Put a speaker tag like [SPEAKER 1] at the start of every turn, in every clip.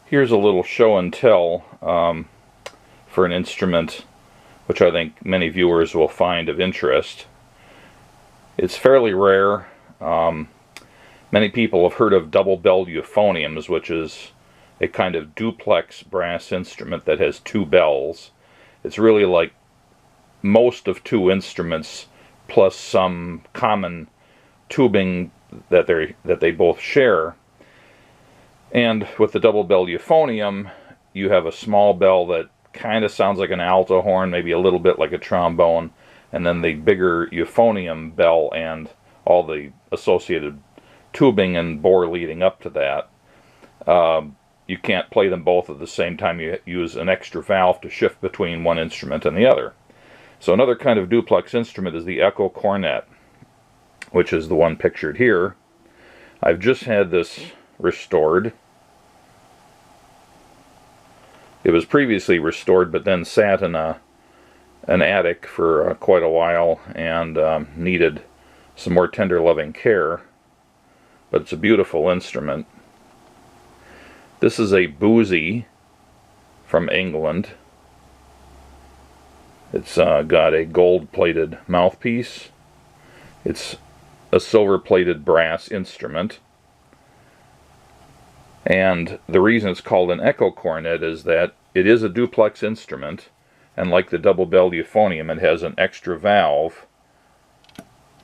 [SPEAKER 1] Here's a little show and tell for an instrument which I think many viewers will find of interest. It's fairly rare. Many people have heard of double-belled euphoniums, which is a kind of duplex brass instrument that has two bells. It's really like most of two instruments plus some common tubing that they both share. And with the double-belled euphonium, you have a small bell that kind of sounds like an alto horn, maybe a little bit like a trombone, and then the bigger euphonium bell and all the associated tubing and bore leading up to that. You can't play them both at the same time. You use an extra valve to shift between one instrument and the other. So another kind of duplex instrument is the Echo Cornet, which is the one pictured here. I've just had this restored. It was previously restored, but then sat in an attic for quite a while and needed some more tender loving care. But it's a beautiful instrument. This is a Boosey from England. It's got a gold-plated mouthpiece. It's a silver-plated brass instrument. And the reason it's called an Echo Cornet is that it is a duplex instrument, and like the double-belled euphonium, it has an extra valve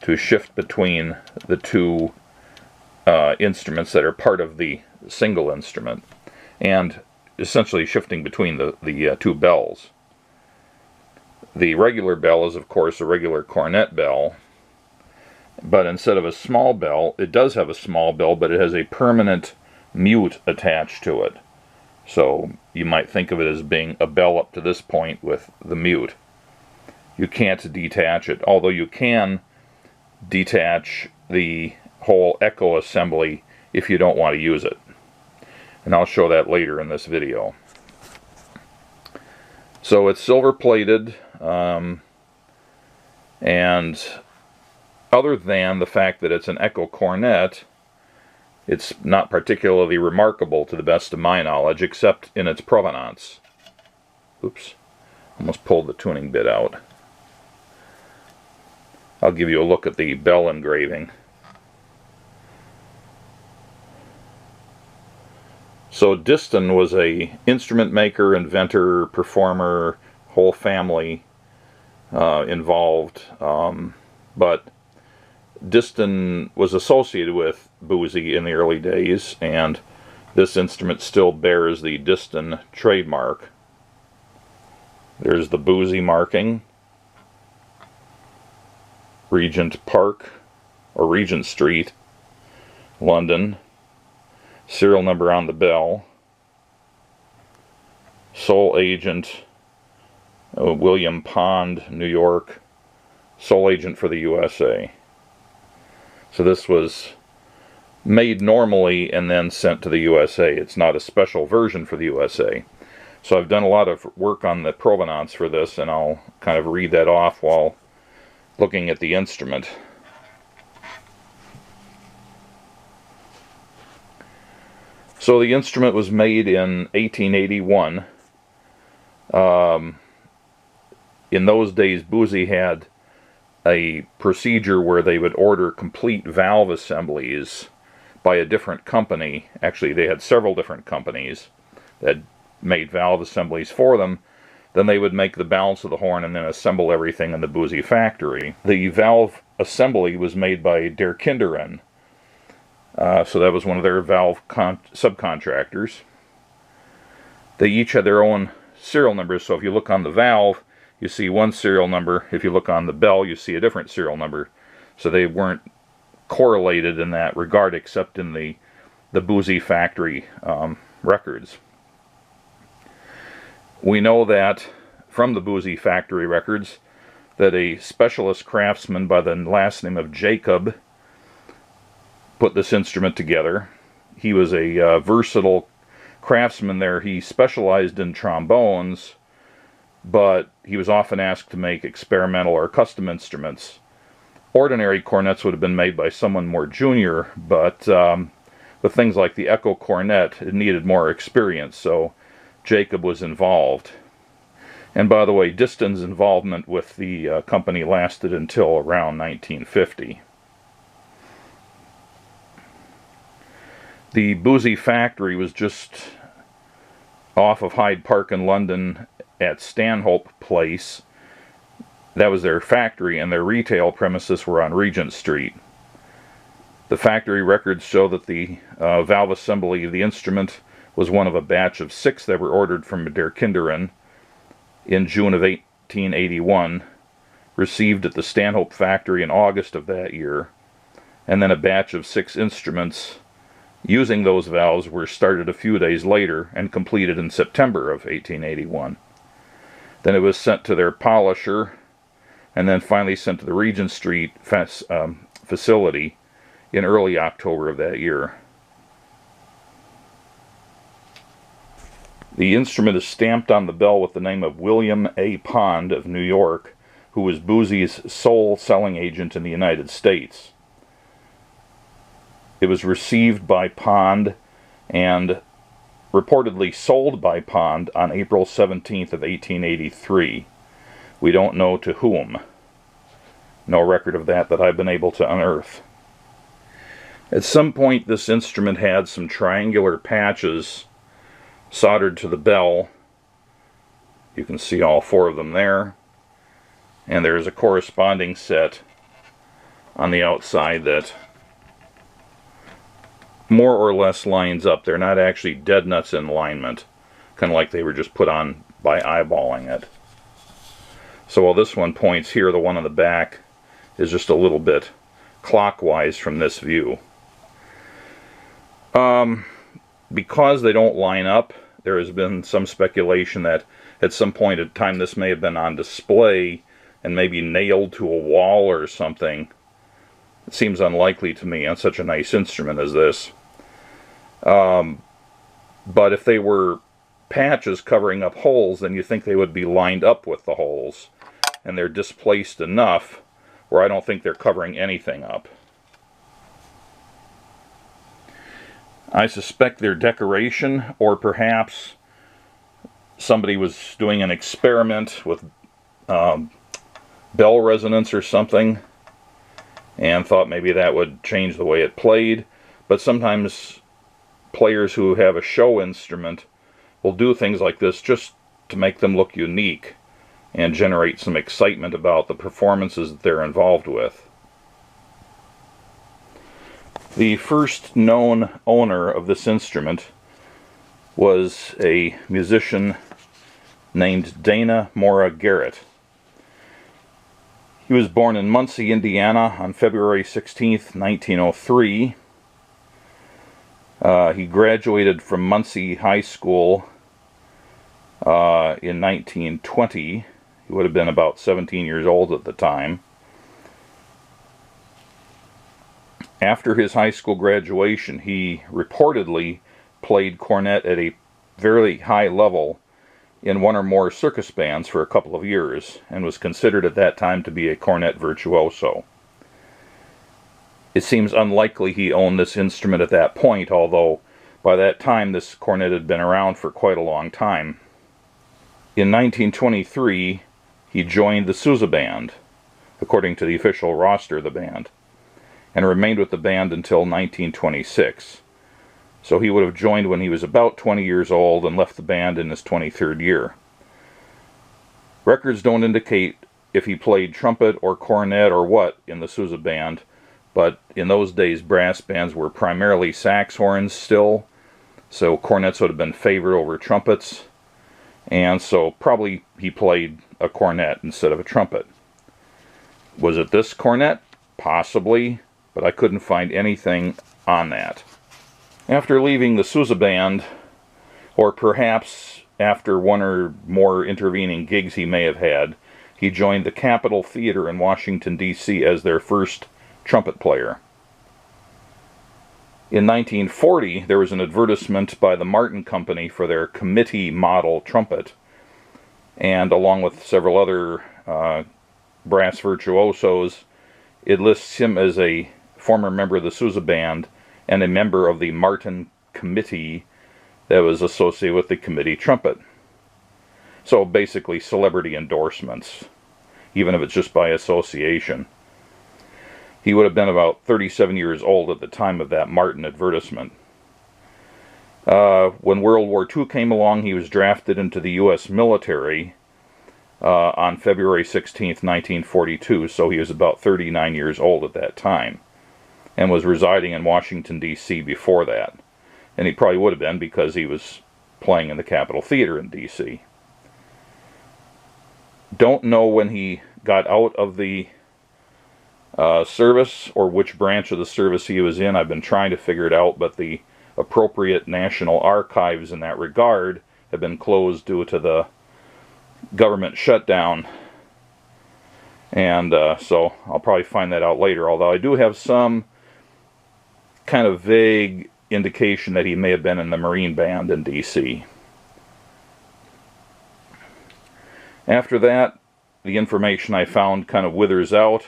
[SPEAKER 1] to shift between the two instruments that are part of the single instrument, and essentially shifting between the two bells. The regular bell is, of course, a regular cornet bell, but instead of a small bell, it does have a small bell, but it has a permanent mute attached to it. So you might think of it as being a bell up to this point with the mute. You can't detach it, although you can detach the whole echo assembly if you don't want to use it. And I'll show that later in this video. So it's silver plated, and other than the fact that it's an Echo Cornet, it's not particularly remarkable to the best of my knowledge, except in its provenance. Oops, almost pulled the tuning bit out. I'll give you a look at the bell engraving. So Distin was a instrument maker, inventor, performer, whole family involved, but Distin was associated with Boosey in the early days, and this instrument still bears the Distin trademark. There's the Boosey marking, Regent Park, or Regent Street, London, serial number on the bell, sole agent, William Pond, New York, sole agent for the USA. So this was made normally and then sent to the USA. It's not a special version for the USA. So I've done a lot of work on the provenance for this, and I'll kind of read that off while looking at the instrument. So the instrument was made in 1881. In those days, Boosey had a procedure where they would order complete valve assemblies by a different company. Actually, they had several different companies that made valve assemblies for them. Then they would make the balance of the horn and then assemble everything in the Boosey factory. The valve assembly was made by Der Kinderen. So that was one of their valve subcontractors. They each had their own serial numbers, so if you look on the valve, you see one serial number. If you look on the bell, you see a different serial number. So they weren't correlated in that regard, except in the Boosey factory records. We know that from the Boosey factory records that a specialist craftsman by the last name of Jacob put this instrument together. He was a versatile craftsman there. He specialized in trombones, but he was often asked to make experimental or custom instruments. Ordinary cornets would have been made by someone more junior, but with things like the Echo Cornet, it needed more experience, so Jacob was involved. And by the way, Distin's involvement with the company lasted until around 1950. The Boosey factory was just off of Hyde Park in London at Stanhope Place. That was their factory, and their retail premises were on Regent Street. The factory records show that the valve assembly of the instrument was one of a batch of 6 that were ordered from Der Kinderen in June of 1881, received at the Stanhope factory in August of that year, and then a batch of 6 instruments using those valves were started a few days later and completed in September of 1881. Then it was sent to their polisher, and then finally sent to the Regent Street facility in early October of that year. The instrument is stamped on the bell with the name of William A. Pond of New York, who was Boosey's sole selling agent in the United States. It was received by Pond and reportedly sold by Pond on April 17th of 1883. We don't know to whom. No record of that I've been able to unearth. At some point this instrument had some triangular patches soldered to the bell. You can see all 4 of them there. And there's a corresponding set on the outside that more or less lines up. They're not actually dead nuts in alignment, kind of like they were just put on by eyeballing it. So while this one points here, the one on the back is just a little bit clockwise from this view. Because they don't line up, there has been some speculation that at some point in time this may have been on display and maybe nailed to a wall or something. It seems unlikely to me on such a nice instrument as this. But if they were patches covering up holes, then you think they would be lined up with the holes. And they're displaced enough where I don't think they're covering anything up. I suspect they're decoration, or perhaps somebody was doing an experiment with bell resonance or something and thought maybe that would change the way it played. But sometimes players who have a show instrument will do things like this just to make them look unique and generate some excitement about the performances that they're involved with. The first known owner of this instrument was a musician named Dana Mora Garrett. He was born in Muncie, Indiana on February 16th, 1903. He graduated from Muncie High School in 1920. He would have been about 17 years old at the time. After his high school graduation, he reportedly played cornet at a very high level in one or more circus bands for a couple of years, and was considered at that time to be a cornet virtuoso. It seems unlikely he owned this instrument at that point, although by that time this cornet had been around for quite a long time. In 1923, he joined the Sousa Band, according to the official roster of the band, and remained with the band until 1926. So he would have joined when he was about 20 years old and left the band in his 23rd year. Records don't indicate if he played trumpet or cornet or what in the Sousa Band, but in those days brass bands were primarily sax horns still, so cornets would have been favored over trumpets, and so probably he played a cornet instead of a trumpet. Was it this cornet? Possibly, but I couldn't find anything on that. After leaving the Sousa Band, or perhaps after one or more intervening gigs he may have had, he joined the Capitol Theater in Washington, D.C. as their first trumpet player. In 1940, there was an advertisement by the Martin Company for their committee model trumpet, and along with several other brass virtuosos, it lists him as a former member of the Sousa Band and a member of the Martin Committee that was associated with the committee trumpet. So basically celebrity endorsements, even if it's just by association. He would have been about 37 years old at the time of that Martin advertisement. When World War II came along, he was drafted into the U.S. military on February 16th, 1942, so he was about 39 years old at that time, and was residing in Washington, D.C. before that. And he probably would have been, because he was playing in the Capitol Theater in D.C. Don't know when he got out of the service, or which branch of the service he was in. I've been trying to figure it out, but the appropriate national archives in that regard have been closed due to the government shutdown. And so I'll probably find that out later, although I do have some kind of vague indication that he may have been in the Marine Band in D.C. After that, the information I found kind of withers out.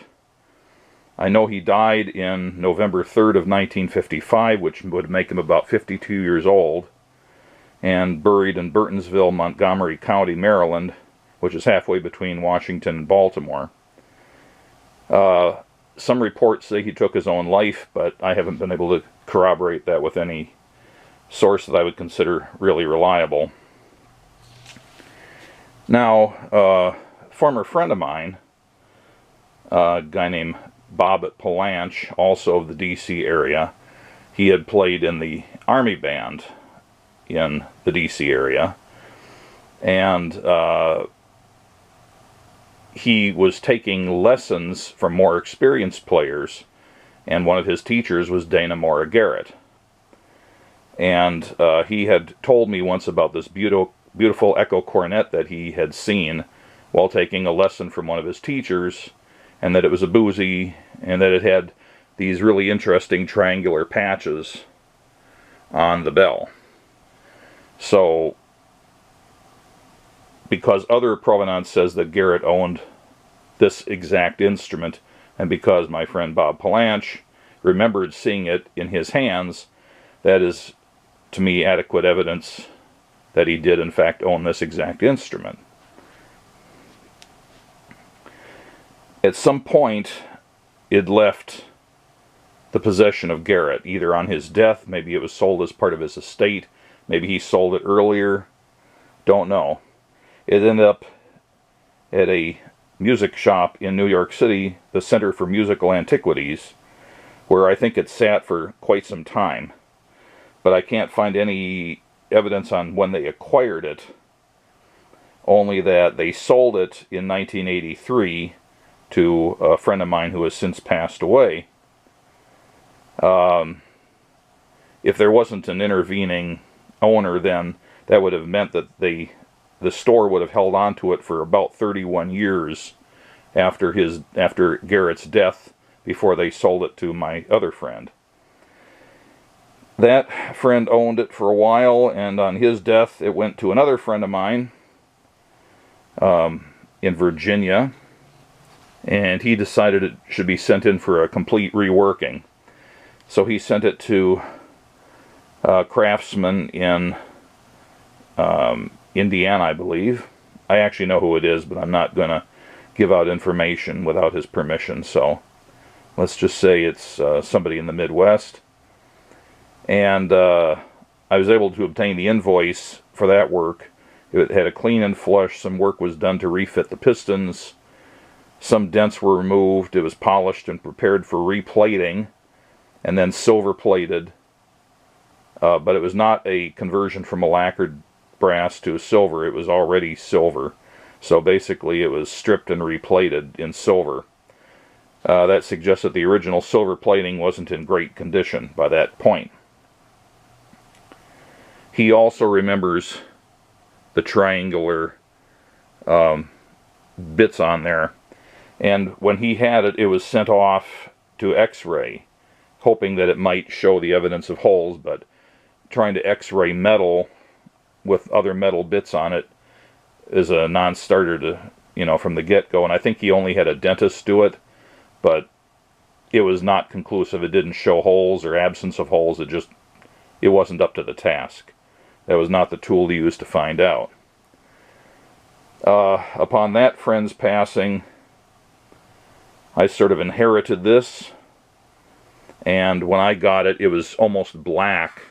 [SPEAKER 1] I know he died in November 3rd of 1955, which would make him about 52 years old, and buried in Burtonsville, Montgomery County, Maryland, which is halfway between Washington and Baltimore. Some reports say he took his own life, but I haven't been able to corroborate that with any source that I would consider really reliable. Now, a former friend of mine, a guy named Robert Pallansch, also of the D.C. area, he had played in the Army Band in the D.C. area, and he was taking lessons from more experienced players, and one of his teachers was Dana Mora Garrett. And he had told me once about this beautiful Echo Cornet that he had seen while taking a lesson from one of his teachers, and that it was a Boosey, and that it had these really interesting triangular patches on the bell. So, because other provenance says that Garrett owned this exact instrument, and because my friend Bob Pallansch remembered seeing it in his hands, that is, to me, adequate evidence that he did in fact own this exact instrument. At some point, it left the possession of Garrett, either on his death, maybe it was sold as part of his estate, maybe he sold it earlier, don't know. It ended up at a music shop in New York City, the Center for Musical Antiquities, where I think it sat for quite some time. But I can't find any evidence on when they acquired it, only that they sold it in 1983 to a friend of mine who has since passed away. If there wasn't an intervening owner, then that would have meant that the store would have held on to it for about 31 years after Garrett's death, before they sold it to my other friend. That friend owned it for a while, and on his death it went to another friend of mine in Virginia, and he decided it should be sent in for a complete reworking. So he sent it to a craftsman in Indiana, I believe. I actually know who it is, but I'm not going to give out information without his permission, so let's just say it's somebody in the Midwest. And I was able to obtain the invoice for that work. It had a clean and flush. Some work was done to refit the pistons. Some dents were removed. It was polished and prepared for replating, and then silver plated. But it was not a conversion from a lacquered brass to silver. It was already silver. So basically it was stripped and replated in silver. That suggests that the original silver plating wasn't in great condition by that point. He also remembers the triangular bits on there. And when he had it, it was sent off to X-ray, hoping that it might show the evidence of holes, but trying to X-ray metal with other metal bits on it is a non-starter to, from the get-go. And I think he only had a dentist do it, but it was not conclusive. It didn't show holes or absence of holes. It wasn't up to the task. That was not the tool to use to find out. Upon that friend's passing, I sort of inherited this, and when I got it, it was almost black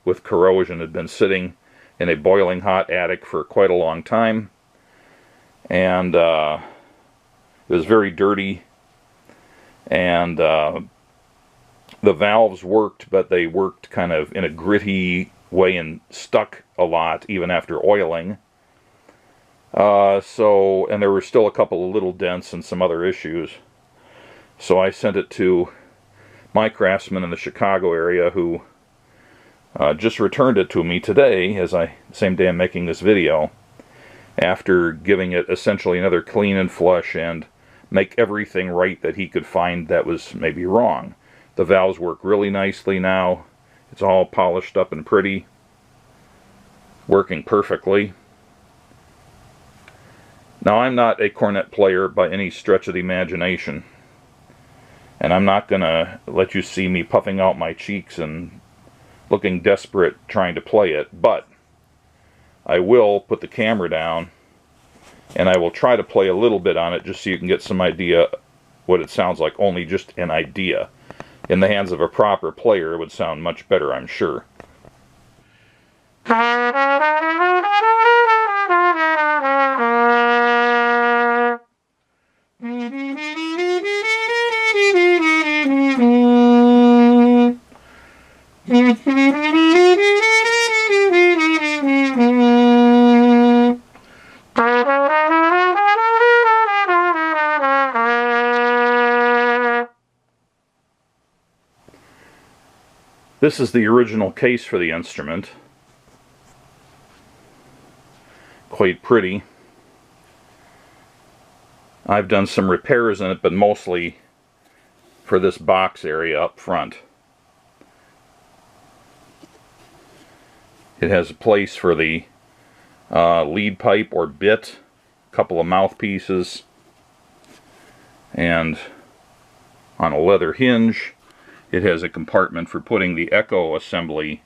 [SPEAKER 1] with corrosion. It had been sitting in a boiling hot attic for quite a long time, and it was very dirty, and the valves worked, but they worked kind of in a gritty way and stuck a lot even after oiling. And there were still a couple of little dents and some other issues. So I sent it to my craftsman in the Chicago area, who just returned it to me today, same day I'm making this video, after giving it essentially another clean and flush and make everything right that he could find that was maybe wrong. The valves work really nicely now. It's all polished up and pretty, working perfectly. Now, I'm not a cornet player by any stretch of the imagination, and I'm not going to let you see me puffing out my cheeks and looking desperate trying to play it, but I will put the camera down and I will try to play a little bit on it just so you can get some idea what it sounds like, only just an idea. In the hands of a proper player, it would sound much better, I'm sure. This is the original case for the instrument. Quite pretty. I've done some repairs in it, but mostly for this box area up front. It has a place for the lead pipe or bit, a couple of mouthpieces, and on a leather hinge it has a compartment for putting the echo assembly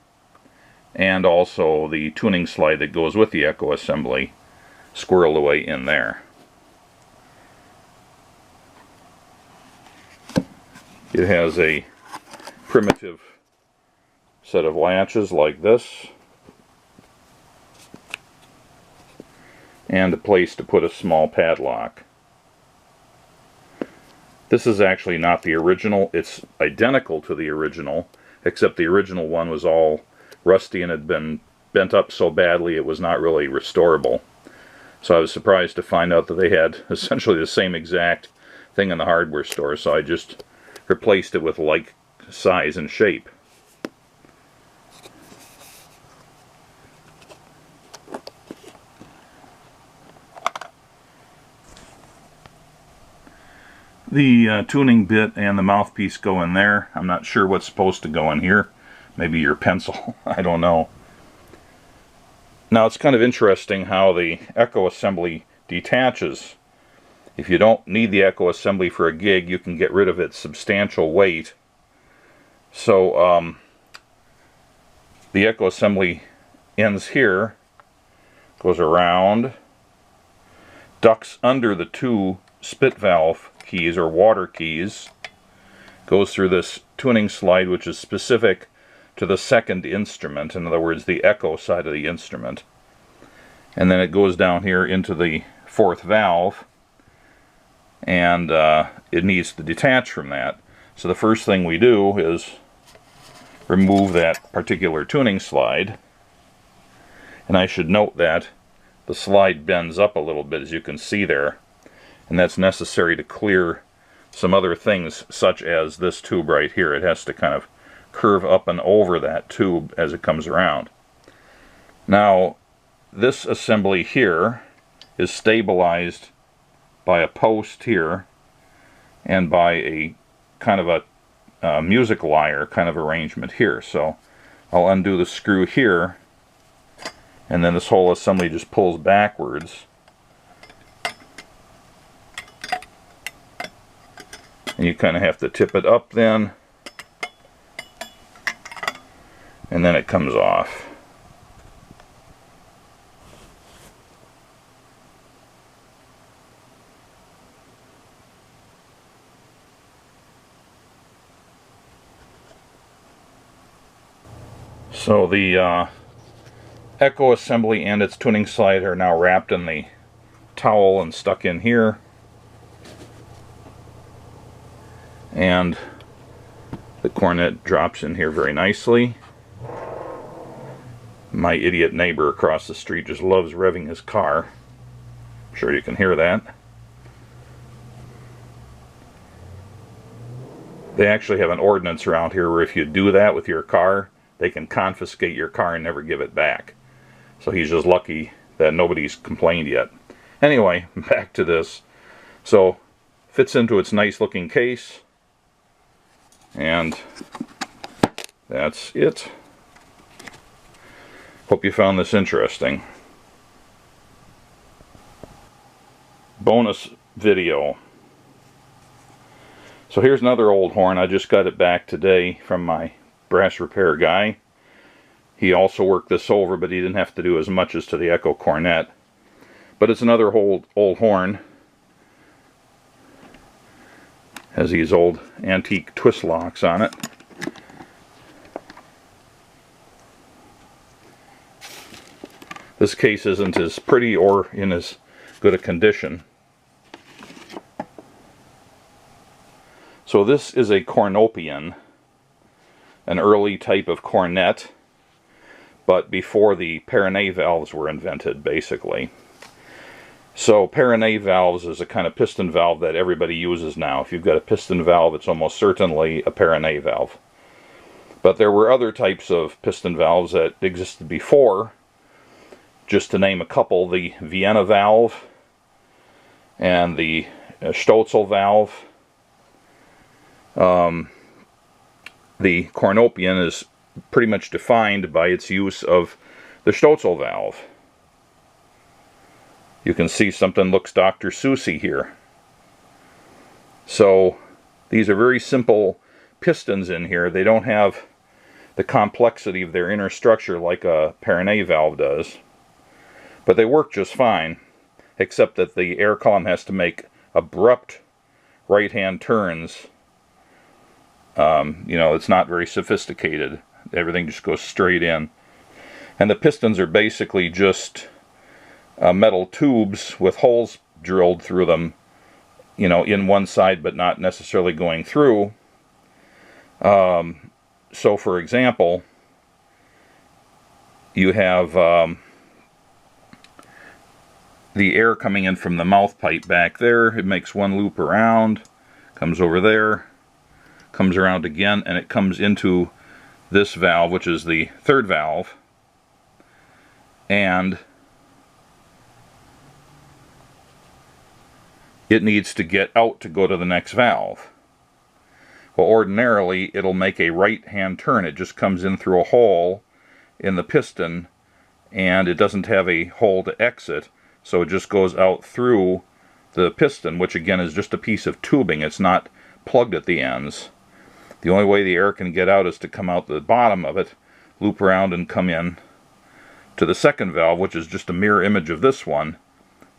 [SPEAKER 1] and also the tuning slide that goes with the echo assembly squirreled away in there. It has a primitive set of latches like this, and a place to put a small padlock. This is actually not the original. It's identical to the original, except the original one was all rusty and had been bent up so badly it was not really restorable. So I was surprised to find out that they had essentially the same exact thing in the hardware store, so I just replaced it with like size and shape. The tuning bit and the mouthpiece go in there. I'm not sure what's supposed to go in here. Maybe your pencil. I don't know. Now, it's kind of interesting how the echo assembly detaches. If you don't need the echo assembly for a gig, you can get rid of its substantial weight. So the echo assembly ends here, goes around, ducks under the two spit valve keys or water keys, goes through this tuning slide which is specific to the second instrument, in other words the echo side of the instrument, and then it goes down here into the fourth valve, and it needs to detach from that. So the first thing we do is remove that particular tuning slide, and I should note that the slide bends up a little bit, as you can see there, and that's necessary to clear some other things such as this tube right here. It has to kind of curve up and over that tube as it comes around. Now this assembly here is stabilized by a post here and by a kind of a music lyre kind of arrangement here. So I'll undo the screw here, and then this whole assembly just pulls backwards And you kind of have to tip it up then, and then it comes off. So the Echo assembly and its tuning slide are now wrapped in the towel and stuck in here. And the cornet drops in here very nicely. My idiot neighbor across the street just loves revving his car. I'm sure you can hear that. They actually have an ordinance around here where if you do that with your car, they can confiscate your car and never give it back. So he's just lucky that nobody's complained yet. Anyway, back to this. So, fits into its nice looking case. And that's it. Hope you found this interesting. Bonus video. So here's another old horn. I just got it back today from my brass repair guy. He also worked this over, but he didn't have to do as much as to the Echo Cornet. But it's another old horn. Has these old antique twist locks on it. This case isn't as pretty or in as good a condition. So this is a Cornopean, an early type of cornet, but before the Perronet valves were invented, basically. So Perronet valves is a kind of piston valve that everybody uses now. If you've got a piston valve, it's almost certainly a Perronet valve. But there were other types of piston valves that existed before. Just to name a couple, the Vienna valve and the Stolzel valve. The Cornopean is pretty much defined by its use of the Stolzel valve. You can see something looks Dr. Seussy here. So these are very simple pistons in here. They don't have the complexity of their inner structure like a Perronet valve does. But they work just fine, except that the air column has to make abrupt right-hand turns. You know, it's not very sophisticated. Everything just goes straight in. And the pistons are basically just metal tubes with holes drilled through them, you know, in one side but not necessarily going through. So for example, you have the air coming in from the mouth pipe back there. It makes one loop around, comes over there, comes around again, and it comes into this valve, which is the third valve, and it needs to get out to go to the next valve. Well, ordinarily it'll make a right hand turn. It just comes in through a hole in the piston, and it doesn't have a hole to exit, so it just goes out through the piston, which again is just a piece of tubing. It's not plugged at the ends. The only way the air can get out is to come out the bottom of it, loop around and come in to the second valve, which is just a mirror image of this one.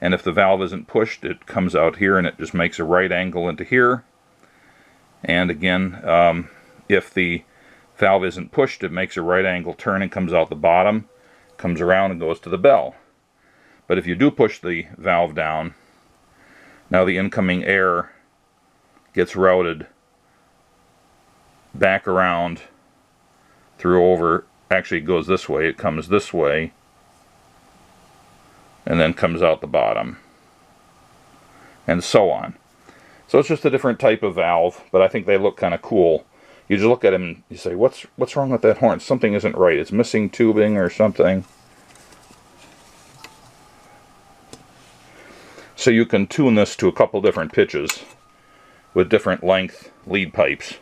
[SPEAKER 1] And if the valve isn't pushed, it comes out here and it just makes a right angle into here. And again, if the valve isn't pushed, it makes a right angle turn and comes out the bottom, comes around and goes to the bell. But if you do push the valve down, now the incoming air gets routed back around through over, actually it goes this way, it comes this way, and then comes out the bottom, and so on. So it's just a different type of valve, but I think they look kind of cool. You just look at them and you say, what's wrong with that horn? Something isn't right. It's missing tubing or something. So you can tune this to a couple different pitches with different length lead pipes.